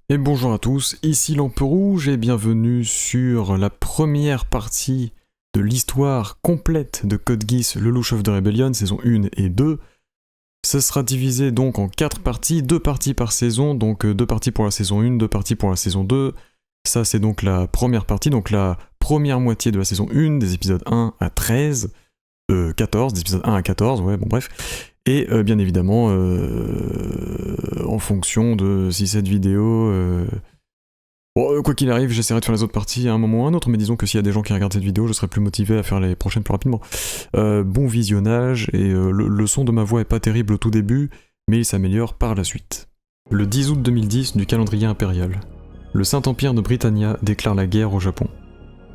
Et bonjour à tous, ici Lampe Rouge et bienvenue sur la première partie de l'histoire complète de Code Geass Lelouch of the Rebellion, saison 1 et 2. Ça sera divisé donc en 4 parties, 2 parties par saison, donc 2 parties pour la saison 1, 2 parties pour la saison 2. Ça c'est donc la première partie, donc la première moitié de la saison 1, des épisodes 1 à 13, 14, des épisodes 1 à 14, ouais bon bref. Et bien évidemment, en fonction de si cette vidéo... Bon, quoi qu'il arrive, j'essaierai de faire les autres parties à un moment ou à un autre, mais disons que s'il y a des gens qui regardent cette vidéo, je serai plus motivé à faire les prochaines plus rapidement. Bon visionnage, et le son de ma voix est pas terrible au tout début, mais il s'améliore par la suite. Le 10 août 2010 du calendrier impérial. Le Saint-Empire de Britannia déclare la guerre au Japon.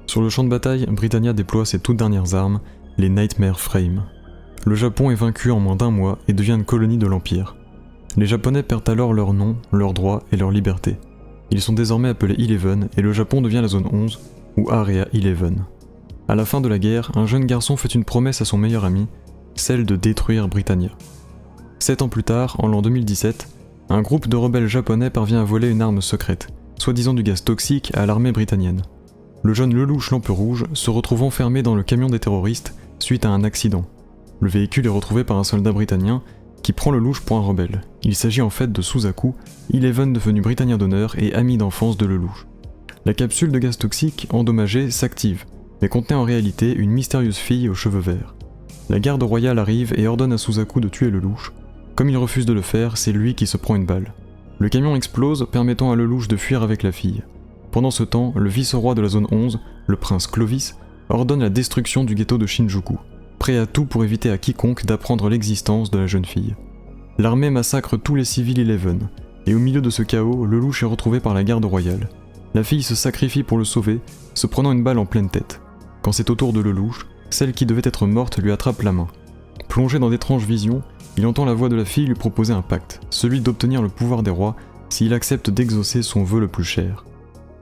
Sur le champ de bataille, Britannia déploie ses toutes dernières armes, les Nightmare Frame. Le Japon est vaincu en moins d'un mois et devient une colonie de l'Empire. Les Japonais perdent alors leur nom, leurs droits et leur liberté. Ils sont désormais appelés Eleven et le Japon devient la zone 11, ou Area 11. À la fin de la guerre, un jeune garçon fait une promesse à son meilleur ami, celle de détruire Britannia. 7 ans plus tard, en l'an 2017, un groupe de rebelles japonais parvient à voler une arme secrète, soi-disant du gaz toxique, à l'armée britannienne. Le jeune Lelouch Lampe Rouge se retrouve enfermé dans le camion des terroristes suite à un accident. Le véhicule est retrouvé par un soldat britannian qui prend Lelouch pour un rebelle. Il s'agit en fait de Suzaku, Eleven devenu britannia d'honneur et ami d'enfance de Lelouch. La capsule de gaz toxique, endommagée, s'active, mais contenait en réalité une mystérieuse fille aux cheveux verts. La garde royale arrive et ordonne à Suzaku de tuer Lelouch. Comme il refuse de le faire, c'est lui qui se prend une balle. Le camion explose, permettant à Lelouch de fuir avec la fille. Pendant ce temps, le vice-roi de la zone 11, le prince Clovis, ordonne la destruction du ghetto de Shinjuku, prêt à tout pour éviter à quiconque d'apprendre l'existence de la jeune fille. L'armée massacre tous les civils Eleven, et au milieu de ce chaos, Lelouch est retrouvé par la garde royale. La fille se sacrifie pour le sauver, se prenant une balle en pleine tête. Quand c'est au tour de Lelouch, celle qui devait être morte lui attrape la main. Plongé dans d'étranges visions, il entend la voix de la fille lui proposer un pacte, celui d'obtenir le pouvoir des rois s'il accepte d'exaucer son vœu le plus cher.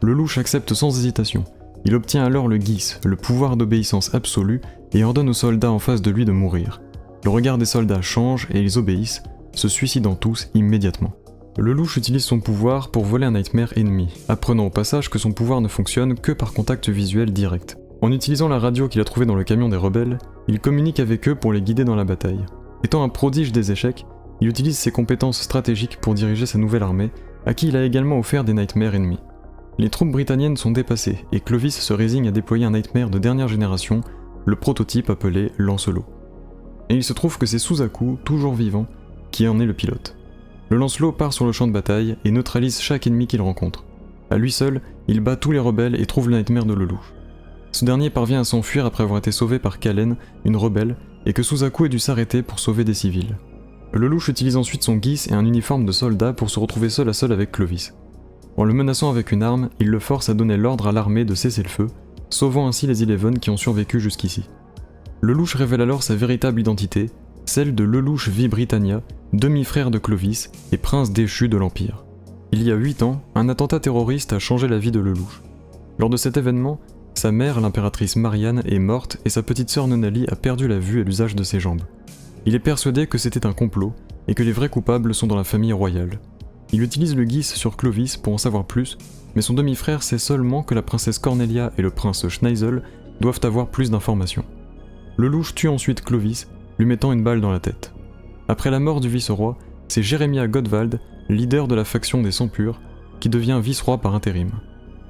Lelouch accepte sans hésitation. Il obtient alors le Geass, le pouvoir d'obéissance absolue, et ordonne aux soldats en face de lui de mourir. Le regard des soldats change et ils obéissent, se suicidant tous immédiatement. Lelouch utilise son pouvoir pour voler un Nightmare ennemi, apprenant au passage que son pouvoir ne fonctionne que par contact visuel direct. En utilisant la radio qu'il a trouvée dans le camion des rebelles, il communique avec eux pour les guider dans la bataille. Étant un prodige des échecs, il utilise ses compétences stratégiques pour diriger sa nouvelle armée, à qui il a également offert des Nightmares ennemis. Les troupes britanniennes sont dépassées, et Clovis se résigne à déployer un Nightmare de dernière génération, le prototype appelé Lancelot. Et il se trouve que c'est Suzaku, toujours vivant, qui en est le pilote. Le Lancelot part sur le champ de bataille et neutralise chaque ennemi qu'il rencontre. À lui seul, il bat tous les rebelles et trouve le Nightmare de Lelouch. Ce dernier parvient à s'enfuir après avoir été sauvé par Kalen, une rebelle, et que Suzaku ait dû s'arrêter pour sauver des civils. Lelouch utilise ensuite son Geass et un uniforme de soldat pour se retrouver seul à seul avec Clovis. En le menaçant avec une arme, il le force à donner l'ordre à l'armée de cesser le feu, sauvant ainsi les Eleven qui ont survécu jusqu'ici. Lelouch révèle alors sa véritable identité, celle de Lelouch V Britannia, demi-frère de Clovis et prince déchu de l'Empire. Il y a 8 ans, un attentat terroriste a changé la vie de Lelouch. Lors de cet événement, sa mère, l'impératrice Marianne, est morte et sa petite sœur Nonali a perdu la vue et l'usage de ses jambes. Il est persuadé que c'était un complot et que les vrais coupables sont dans la famille royale. Il utilise le Geass sur Clovis pour en savoir plus, mais son demi-frère sait seulement que la princesse Cornelia et le prince Schneisel doivent avoir plus d'informations. Lelouch tue ensuite Clovis, lui mettant une balle dans la tête. Après la mort du vice-roi, c'est Jeremiah Godwald, leader de la faction des Sans-Purs, qui devient vice-roi par intérim.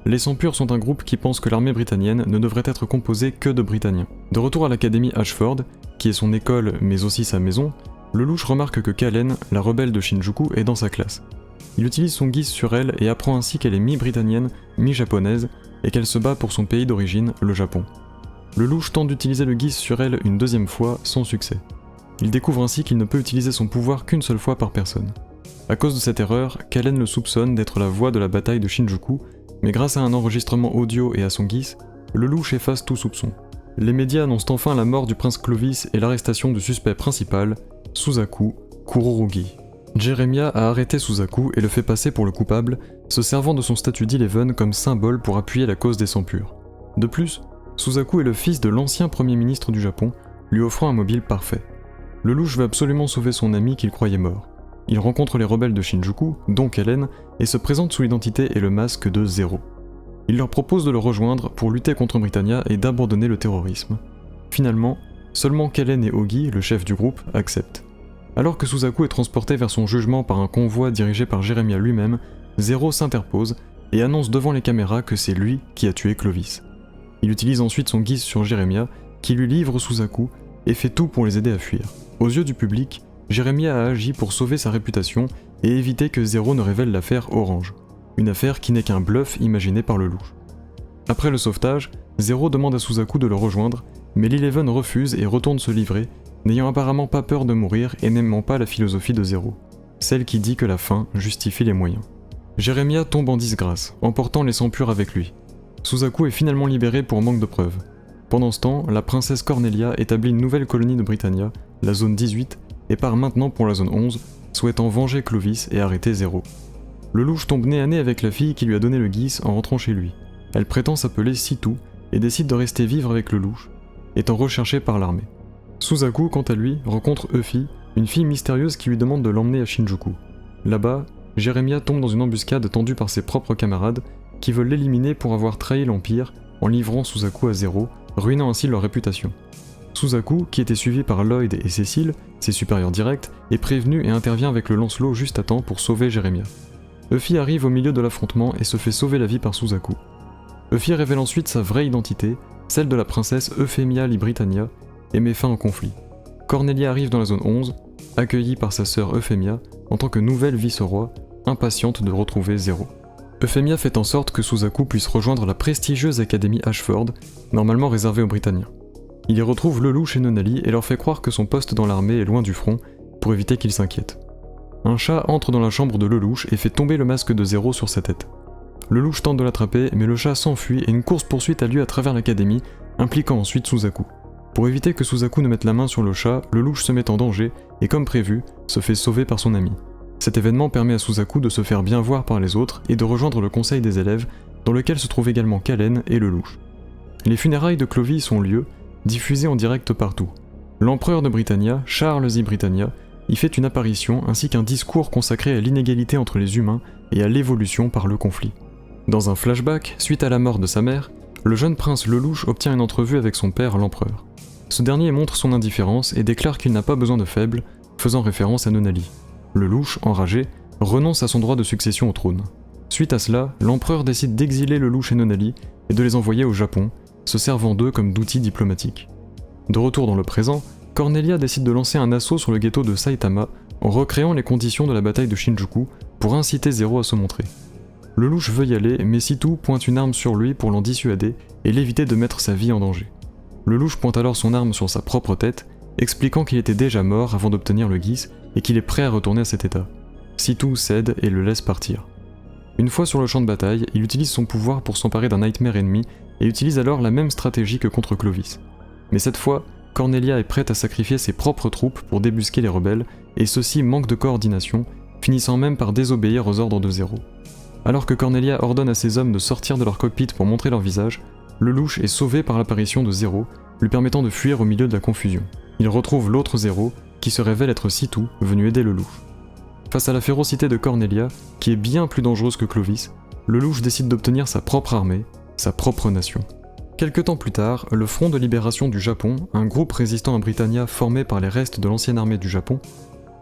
Les Sans-Purs sont un groupe qui pense que l'armée britannienne ne devrait être composée que de Britanniens. De retour à l'académie Ashford, qui est son école mais aussi sa maison, Lelouch remarque que Kalen, la rebelle de Shinjuku, est dans sa classe. Il utilise son Geass sur elle et apprend ainsi qu'elle est mi-britannienne, mi-japonaise, et qu'elle se bat pour son pays d'origine, le Japon. Lelouch tente d'utiliser le Geass sur elle une deuxième fois, sans succès. Il découvre ainsi qu'il ne peut utiliser son pouvoir qu'une seule fois par personne. À cause de cette erreur, Kalen le soupçonne d'être la voix de la bataille de Shinjuku, mais grâce à un enregistrement audio et à son Geass, Lelouch efface tout soupçon. Les médias annoncent enfin la mort du prince Clovis et l'arrestation du suspect principal, Suzaku Kurorugi. Jeremiah a arrêté Suzaku et le fait passer pour le coupable, se servant de son statut d'Eleven comme symbole pour appuyer la cause des Sans-Purs. De plus, Suzaku est le fils de l'ancien premier ministre du Japon, lui offrant un mobile parfait. Lelouch veut absolument sauver son ami qu'il croyait mort. il rencontre les rebelles de Shinjuku, dont Kellen, et se présente sous l'identité et le masque de Zero. Il leur propose de le rejoindre pour lutter contre Britannia et d'abandonner le terrorisme. Finalement, seulement Kellen et Ogi, le chef du groupe, acceptent. Alors que Suzaku est transporté vers son jugement par un convoi dirigé par Jeremiah lui-même, Zero s'interpose et annonce devant les caméras que c'est lui qui a tué Clovis. Il utilise ensuite son guise sur Jeremiah, qui lui livre Suzaku et fait tout pour les aider à fuir. Aux yeux du public, Jeremiah a agi pour sauver sa réputation et éviter que Zero ne révèle l'affaire Orange, une affaire qui n'est qu'un bluff imaginé par le louche. Après le sauvetage, Zero demande à Suzaku de le rejoindre, mais l'Eleven refuse et retourne se livrer, n'ayant apparemment pas peur de mourir et n'aimant pas la philosophie de Zero, celle qui dit que la fin justifie les moyens. Jeremiah tombe en disgrâce, emportant les sangs purs avec lui. Suzaku est finalement libéré pour manque de preuves. Pendant ce temps, la princesse Cornelia établit une nouvelle colonie de Britannia, la zone 18, et part maintenant pour la zone 11, souhaitant venger Clovis et arrêter Zero. Le louche tombe nez à nez avec la fille qui lui a donné le guise en rentrant chez lui. Elle prétend s'appeler Situ et décide de rester vivre avec le louche, étant recherchée par l'armée. Suzaku, quant à lui, rencontre Euphie, une fille mystérieuse qui lui demande de l'emmener à Shinjuku. Là-bas, Jeremiah tombe dans une embuscade tendue par ses propres camarades qui veulent l'éliminer pour avoir trahi l'Empire en livrant Suzaku à Zero, ruinant ainsi leur réputation. Suzaku, qui était suivi par Lloyd et Cécile, ses supérieurs directs, est prévenu et intervient avec le lance-lot juste à temps pour sauver Jeremiah. Euphie arrive au milieu de l'affrontement et se fait sauver la vie par Suzaku. Euphie révèle ensuite sa vraie identité, celle de la princesse Euphemia Libritannia, et met fin au conflit. Cornelia arrive dans la zone 11, accueillie par sa sœur Euphemia en tant que nouvelle vice-roi, impatiente de retrouver Zero. Euphemia fait en sorte que Suzaku puisse rejoindre la prestigieuse académie Ashford, normalement réservée aux Britanniens. Il y retrouve Lelouch et Nunnally et leur fait croire que son poste dans l'armée est loin du front, pour éviter qu'ils s'inquiètent. Un chat entre dans la chambre de Lelouch et fait tomber le masque de Zero sur sa tête. Lelouch tente de l'attraper, mais le chat s'enfuit et une course-poursuite a lieu à travers l'académie, impliquant ensuite Suzaku. Pour éviter que Suzaku ne mette la main sur le chat, Lelouch se met en danger et, comme prévu, se fait sauver par son ami. Cet événement permet à Suzaku de se faire bien voir par les autres et de rejoindre le conseil des élèves, dans lequel se trouve également Kellen et Lelouch. Les funérailles de Clovis ont lieu, diffusées en direct partout. L'empereur de Britannia, Charles I Britannia, y fait une apparition ainsi qu'un discours consacré à l'inégalité entre les humains et à l'évolution par le conflit. Dans un flashback, suite à la mort de sa mère, le jeune prince Lelouch obtient une entrevue avec son père, l'empereur. Ce dernier montre son indifférence et déclare qu'il n'a pas besoin de faibles, faisant référence à Nunnally. Lelouch, enragé, renonce à son droit de succession au trône. Suite à cela, l'empereur décide d'exiler Lelouch et Nunnally et de les envoyer au Japon, se servant d'eux comme d'outils diplomatiques. De retour dans le présent, Cornelia décide de lancer un assaut sur le ghetto de Saitama en recréant les conditions de la bataille de Shinjuku pour inciter Zero à se montrer. Lelouch veut y aller, mais Situ pointe une arme sur lui pour l'en dissuader et l'éviter de mettre sa vie en danger. Lelouch pointe alors son arme sur sa propre tête, expliquant qu'il était déjà mort avant d'obtenir le guise et qu'il est prêt à retourner à cet état. Situ cède et le laisse partir. Une fois sur le champ de bataille, il utilise son pouvoir pour s'emparer d'un Nightmare ennemi et utilise alors la même stratégie que contre Clovis. Mais cette fois, Cornelia est prête à sacrifier ses propres troupes pour débusquer les rebelles, et ceux-ci manquent de coordination, finissant même par désobéir aux ordres de Zero. Alors que Cornelia ordonne à ses hommes de sortir de leur cockpit pour montrer leur visage, Lelouch est sauvé par l'apparition de Zero, lui permettant de fuir au milieu de la confusion. Il retrouve l'autre Zero, qui se révèle être Situ, venu aider Lelouch. Face à la férocité de Cornelia, qui est bien plus dangereuse que Clovis, Lelouch décide d'obtenir sa propre armée, sa propre nation. Quelque temps plus tard, le Front de Libération du Japon, un groupe résistant à Britannia formé par les restes de l'ancienne armée du Japon,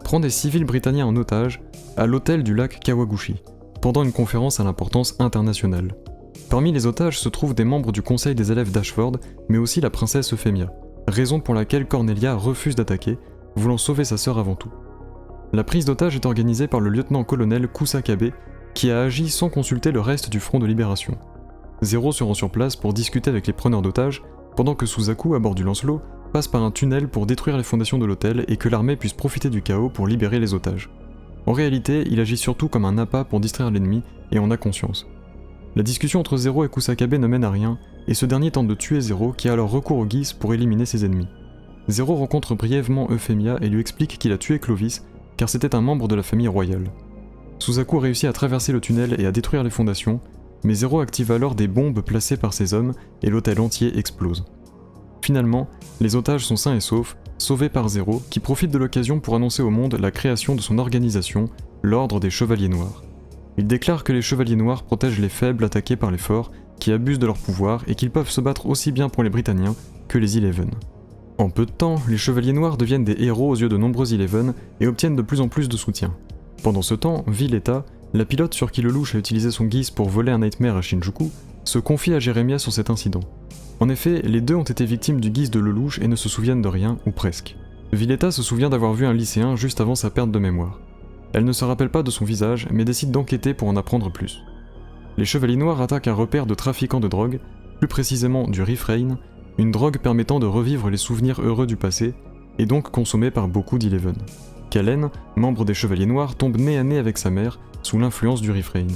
prend des civils britanniens en otage à l'hôtel du lac Kawaguchi, pendant une conférence à l'importance internationale. Parmi les otages se trouvent des membres du conseil des élèves d'Ashford, mais aussi la princesse Euphemia, raison pour laquelle Cornelia refuse d'attaquer, voulant sauver sa sœur avant tout. La prise d'otage est organisée par le lieutenant-colonel Kusakabe, qui a agi sans consulter le reste du Front de Libération. Zero se rend sur place pour discuter avec les preneurs d'otages, pendant que Suzaku, à bord du Lancelot, passe par un tunnel pour détruire les fondations de l'hôtel et que l'armée puisse profiter du chaos pour libérer les otages. En réalité, il agit surtout comme un appât pour distraire l'ennemi et en a conscience. La discussion entre Zero et Kusakabe ne mène à rien, et ce dernier tente de tuer Zero qui a alors recours au guise pour éliminer ses ennemis. Zero rencontre brièvement Euphemia et lui explique qu'il a tué Clovis, car c'était un membre de la famille royale. Suzaku réussit à traverser le tunnel et à détruire les fondations, mais Zero active alors des bombes placées par ses hommes et l'hôtel entier explose. Finalement, les otages sont sains et saufs, sauvé par Zero, qui profite de l'occasion pour annoncer au monde la création de son organisation, l'Ordre des Chevaliers Noirs. Il déclare que les Chevaliers Noirs protègent les faibles attaqués par les forts, qui abusent de leur pouvoir et qu'ils peuvent se battre aussi bien pour les Britanniens que les Eleven. En peu de temps, les Chevaliers Noirs deviennent des héros aux yeux de nombreux Eleven et obtiennent de plus en plus de soutien. Pendant ce temps, Villetta, la pilote sur qui Lelouch a utilisé son Geass pour voler un Nightmare à Shinjuku, se confie à Jeremiah sur cet incident. En effet, les deux ont été victimes du Geass de Lelouch et ne se souviennent de rien, ou presque. Villetta se souvient d'avoir vu un lycéen juste avant sa perte de mémoire. Elle ne se rappelle pas de son visage, mais décide d'enquêter pour en apprendre plus. Les Chevaliers Noirs attaquent un repère de trafiquants de drogue, plus précisément du Refrain, une drogue permettant de revivre les souvenirs heureux du passé, et donc consommée par beaucoup d'Eleven. Kalen, membre des Chevaliers Noirs, tombe nez à nez avec sa mère, sous l'influence du Refrain.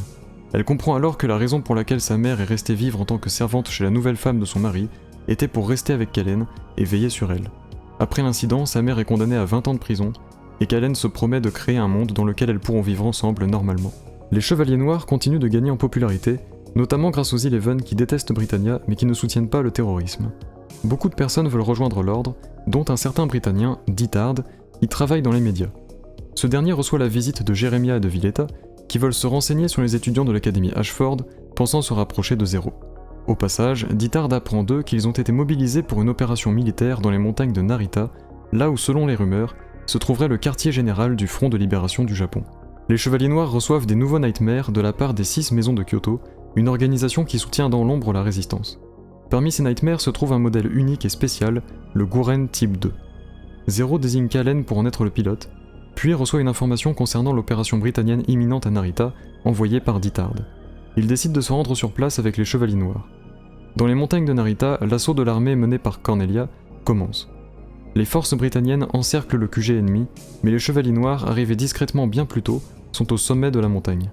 Elle comprend alors que la raison pour laquelle sa mère est restée vivre en tant que servante chez la nouvelle femme de son mari était pour rester avec Kalen et veiller sur elle. Après l'incident, sa mère est condamnée à 20 ans de prison, et Kalen se promet de créer un monde dans lequel elles pourront vivre ensemble normalement. Les Chevaliers Noirs continuent de gagner en popularité, notamment grâce aux Eleven qui détestent Britannia mais qui ne soutiennent pas le terrorisme. Beaucoup de personnes veulent rejoindre l'ordre, dont un certain Britannia, Dittard, qui travaille dans les médias. Ce dernier reçoit la visite de Jeremiah et de Villetta, qui veulent se renseigner sur les étudiants de l'académie Ashford, pensant se rapprocher de Zero. Au passage, Dittard apprend d'eux qu'ils ont été mobilisés pour une opération militaire dans les montagnes de Narita, là où, selon les rumeurs, se trouverait le quartier général du Front de libération du Japon. Les Chevaliers Noirs reçoivent des nouveaux Nightmares de la part des 6 maisons de Kyoto, une organisation qui soutient dans l'ombre la résistance. Parmi ces Nightmares se trouve un modèle unique et spécial, le Guren Type 2. Zero désigne Kalen pour en être le pilote, puis reçoit une information concernant l'opération britannienne imminente à Narita, envoyée par Dittard. Il décide de se rendre sur place avec les Chevaliers Noirs. Dans les montagnes de Narita, l'assaut de l'armée menée par Cornelia commence. Les forces britanniennes encerclent le QG ennemi, mais les Chevaliers Noirs, arrivés discrètement bien plus tôt, sont au sommet de la montagne.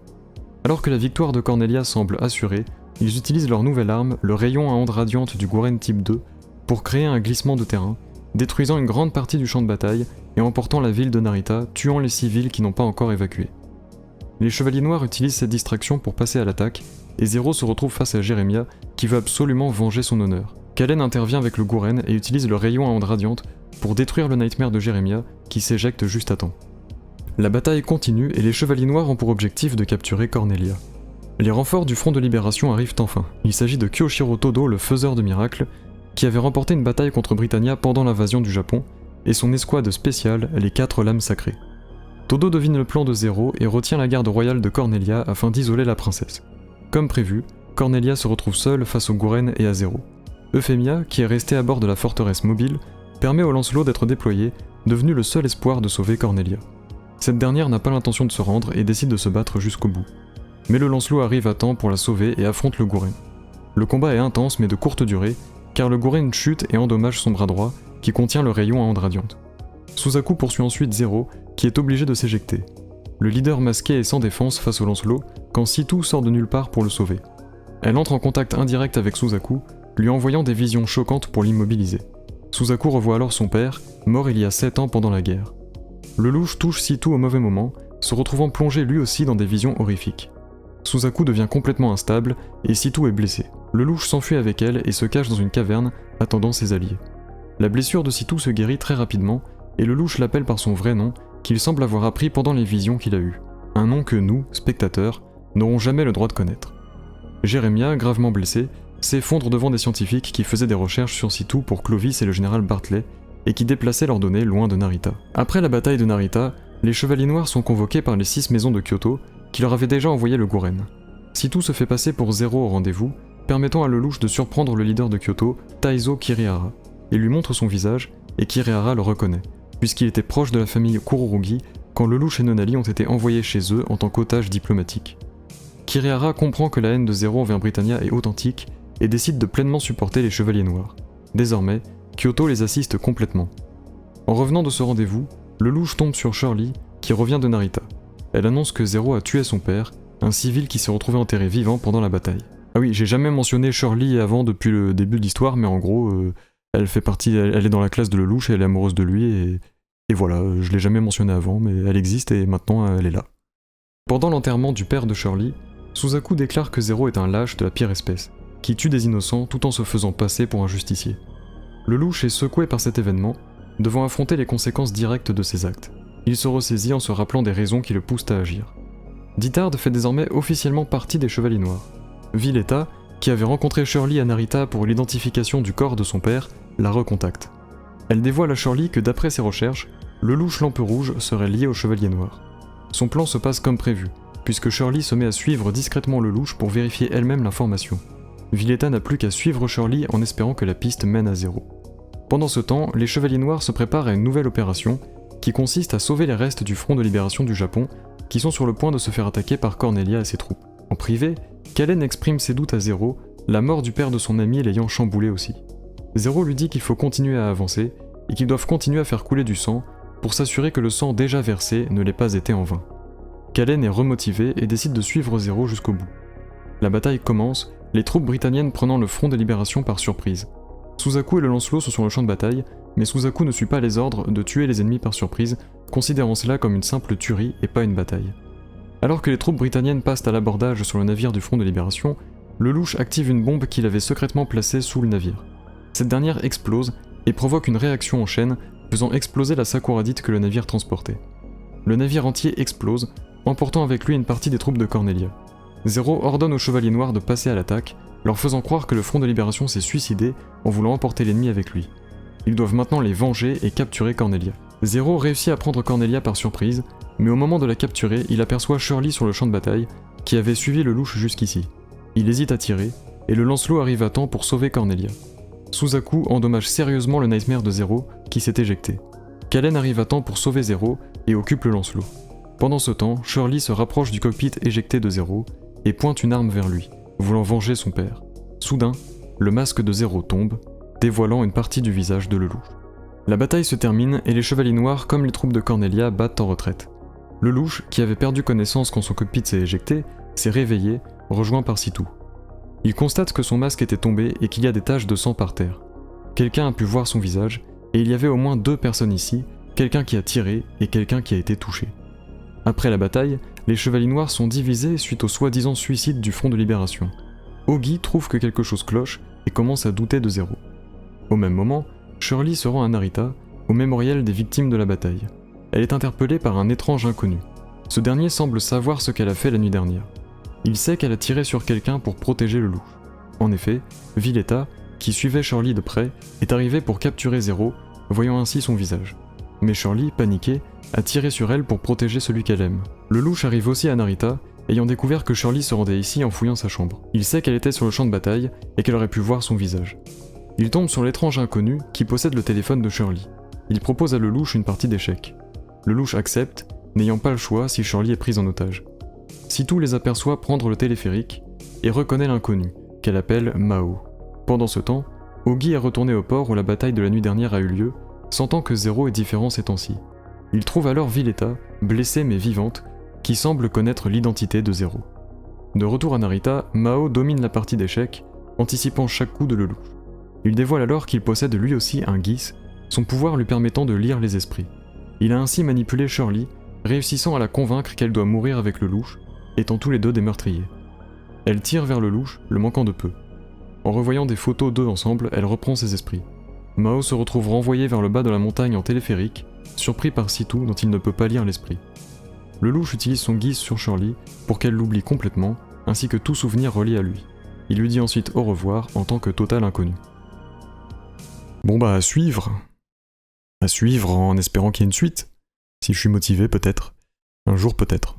Alors que la victoire de Cornelia semble assurée, ils utilisent leur nouvelle arme, le rayon à ondes radiantes du Guren Type 2, pour créer un glissement de terrain, détruisant une grande partie du champ de bataille et emportant la ville de Narita, tuant les civils qui n'ont pas encore évacué. Les Chevaliers Noirs utilisent cette distraction pour passer à l'attaque, et Zero se retrouve face à Jeremiah, qui veut absolument venger son honneur. Kalen intervient avec le Guren et utilise le rayon à ondes radiantes pour détruire le Nightmare de Jeremiah, qui s'éjecte juste à temps. La bataille continue et les Chevaliers Noirs ont pour objectif de capturer Cornelia. Les renforts du Front de Libération arrivent enfin. Il s'agit de Kyoshiro Todo, le faiseur de miracles, qui avait remporté une bataille contre Britannia pendant l'invasion du Japon, et son escouade spéciale, les 4 lames sacrées. Todo devine le plan de Zero et retient la garde royale de Cornelia afin d'isoler la princesse. Comme prévu, Cornelia se retrouve seule face au Guren et à Zero. Euphemia, qui est restée à bord de la forteresse mobile, permet au Lancelot d'être déployé, devenu le seul espoir de sauver Cornelia. Cette dernière n'a pas l'intention de se rendre et décide de se battre jusqu'au bout. Mais le Lancelot arrive à temps pour la sauver et affronte le Guren. Le combat est intense mais de courte durée, car le Guren chute et endommage son bras droit, qui contient le rayon à ondes radiantes. Suzaku poursuit ensuite Zero, qui est obligé de s'éjecter. Le leader masqué est sans défense face au Lancelot, quand Situ sort de nulle part pour le sauver. Elle entre en contact indirect avec Suzaku, lui envoyant des visions choquantes pour l'immobiliser. Suzaku revoit alors son père, mort il y a 7 ans pendant la guerre. Lelouch touche Situ au mauvais moment, se retrouvant plongé lui aussi dans des visions horrifiques. Suzaku devient complètement instable, et Situ est blessé. Lelouch s'enfuit avec elle et se cache dans une caverne, attendant ses alliés. La blessure de Situ se guérit très rapidement, et Lelouch l'appelle par son vrai nom, qu'il semble avoir appris pendant les visions qu'il a eues. Un nom que nous, spectateurs, n'aurons jamais le droit de connaître. Jeremiah, gravement blessé, s'effondre devant des scientifiques qui faisaient des recherches sur Situ pour Clovis et le général Bartley, et qui déplaçaient leurs données loin de Narita. Après la bataille de Narita, les Chevaliers Noirs sont convoqués par les 6 maisons de Kyoto, qui leur avaient déjà envoyé le Guren. Situ se fait passer pour Zero au rendez-vous, permettant à Lelouch de surprendre le leader de Kyoto, Taizo Kirihara. Il lui montre son visage, et Kirihara le reconnaît, puisqu'il était proche de la famille Kururugi quand Lelouch et Nonali ont été envoyés chez eux en tant qu'otages diplomatiques. Kirihara comprend que la haine de Zero envers Britannia est authentique, et décide de pleinement supporter les Chevaliers Noirs. Désormais, Kyoto les assiste complètement. En revenant de ce rendez-vous, Lelouch tombe sur Shirley, qui revient de Narita. Elle annonce que Zero a tué son père, un civil qui s'est retrouvé enterré vivant pendant la bataille. Ah oui, j'ai jamais mentionné Shirley avant depuis le début de l'histoire, mais en gros, elle fait partie, elle est dans la classe de Lelouch et elle est amoureuse de lui, et voilà, je l'ai jamais mentionné avant, mais elle existe et maintenant elle est là. Pendant l'enterrement du père de Shirley, Suzaku déclare que Zero est un lâche de la pire espèce, qui tue des innocents tout en se faisant passer pour un justicier. Lelouch est secoué par cet événement, devant affronter les conséquences directes de ses actes. Il se ressaisit en se rappelant des raisons qui le poussent à agir. Dithard fait désormais officiellement partie des Chevaliers Noirs. Villetta, qui avait rencontré Shirley à Narita pour l'identification du corps de son père, la recontacte. Elle dévoile à Shirley que d'après ses recherches, le louche Lampe Rouge serait lié aux Chevaliers Noirs. Son plan se passe comme prévu, puisque Shirley se met à suivre discrètement le louche pour vérifier elle-même l'information. Villetta n'a plus qu'à suivre Shirley en espérant que la piste mène à zéro. Pendant ce temps, les Chevaliers Noirs se préparent à une nouvelle opération qui consiste à sauver les restes du Front de Libération du Japon qui sont sur le point de se faire attaquer par Cornelia et ses troupes. En privé, Kallen exprime ses doutes à Zero, la mort du père de son ami l'ayant chamboulé aussi. Zero lui dit qu'il faut continuer à avancer et qu'ils doivent continuer à faire couler du sang pour s'assurer que le sang déjà versé ne l'ait pas été en vain. Kallen est remotivé et décide de suivre Zero jusqu'au bout. La bataille commence, les troupes britanniennes prenant le Front de Libération par surprise. Suzaku et le Lancelot sont sur le champ de bataille, mais Suzaku ne suit pas les ordres de tuer les ennemis par surprise, considérant cela comme une simple tuerie et pas une bataille. Alors que les troupes britanniennes passent à l'abordage sur le navire du Front de Libération, le louche active une bombe qu'il avait secrètement placée sous le navire. Cette dernière explose et provoque une réaction en chaîne, faisant exploser la sakuradite que le navire transportait. Le navire entier explose, emportant avec lui une partie des troupes de Cornelia. Zero ordonne aux Chevaliers Noirs de passer à l'attaque, leur faisant croire que le Front de Libération s'est suicidé en voulant emporter l'ennemi avec lui. Ils doivent maintenant les venger et capturer Cornelia. Zero réussit à prendre Cornelia par surprise, mais au moment de la capturer, il aperçoit Shirley sur le champ de bataille, qui avait suivi le louche jusqu'ici. Il hésite à tirer, et le Lancelot arrive à temps pour sauver Cornelia. Suzaku endommage sérieusement le Nightmare de Zero, qui s'est éjecté. Kallen arrive à temps pour sauver Zero et occupe le Lancelot. Pendant ce temps, Shirley se rapproche du cockpit éjecté de Zero et pointe une arme vers lui, voulant venger son père. Soudain, le masque de Zero tombe, dévoilant une partie du visage de Lelouch. La bataille se termine et les Chevaliers Noirs, comme les troupes de Cornelia, battent en retraite. Lelouch, qui avait perdu connaissance quand son cockpit s'est éjecté, s'est réveillé, rejoint par Sitou. Il constate que son masque était tombé et qu'il y a des taches de sang par terre. Quelqu'un a pu voir son visage, et il y avait au moins 2 personnes ici, quelqu'un qui a tiré et quelqu'un qui a été touché. Après la bataille, les Chevaliers Noirs sont divisés suite au soi-disant suicide du Front de Libération. Ogi trouve que quelque chose cloche et commence à douter de Zero. Au même moment, Shirley se rend à Narita, au mémorial des victimes de la bataille. Elle est interpellée par un étrange inconnu. Ce dernier semble savoir ce qu'elle a fait la nuit dernière. Il sait qu'elle a tiré sur quelqu'un pour protéger le loup. En effet, Villetta, qui suivait Shirley de près, est arrivé pour capturer Zero, voyant ainsi son visage. Mais Shirley, paniquée, a tiré sur elle pour protéger celui qu'elle aime. Le louche arrive aussi à Narita, ayant découvert que Shirley se rendait ici en fouillant sa chambre. Il sait qu'elle était sur le champ de bataille et qu'elle aurait pu voir son visage. Il tombe sur l'étrange inconnu qui possède le téléphone de Shirley. Il propose à Lelouch une partie d'échecs. Lelouch accepte, n'ayant pas le choix si Shirley est prise en otage. Sitou les aperçoit prendre le téléphérique et reconnaît l'inconnu, qu'elle appelle Mao. Pendant ce temps, Ogi est retourné au port où la bataille de la nuit dernière a eu lieu, sentant que Zero est différent ces temps-ci. Il trouve alors Villetta, blessée mais vivante, qui semble connaître l'identité de Zero. De retour à Narita, Mao domine la partie d'échecs, anticipant chaque coup de Lelouch. Il dévoile alors qu'il possède lui aussi un Geass, son pouvoir lui permettant de lire les esprits. Il a ainsi manipulé Shirley, réussissant à la convaincre qu'elle doit mourir avec Lelouch, étant tous les deux des meurtriers. Elle tire vers Lelouch, le manquant de peu. En revoyant des photos d'eux ensemble, elle reprend ses esprits. Mao se retrouve renvoyé vers le bas de la montagne en téléphérique, surpris par Sitou dont il ne peut pas lire l'esprit. Lelouch utilise son Geass sur Shirley pour qu'elle l'oublie complètement, ainsi que tout souvenir relié à lui. Il lui dit ensuite au revoir en tant que total inconnu. Bon bah à suivre. À suivre en espérant qu'il y ait une suite. Si je suis motivé peut-être. Un jour peut-être.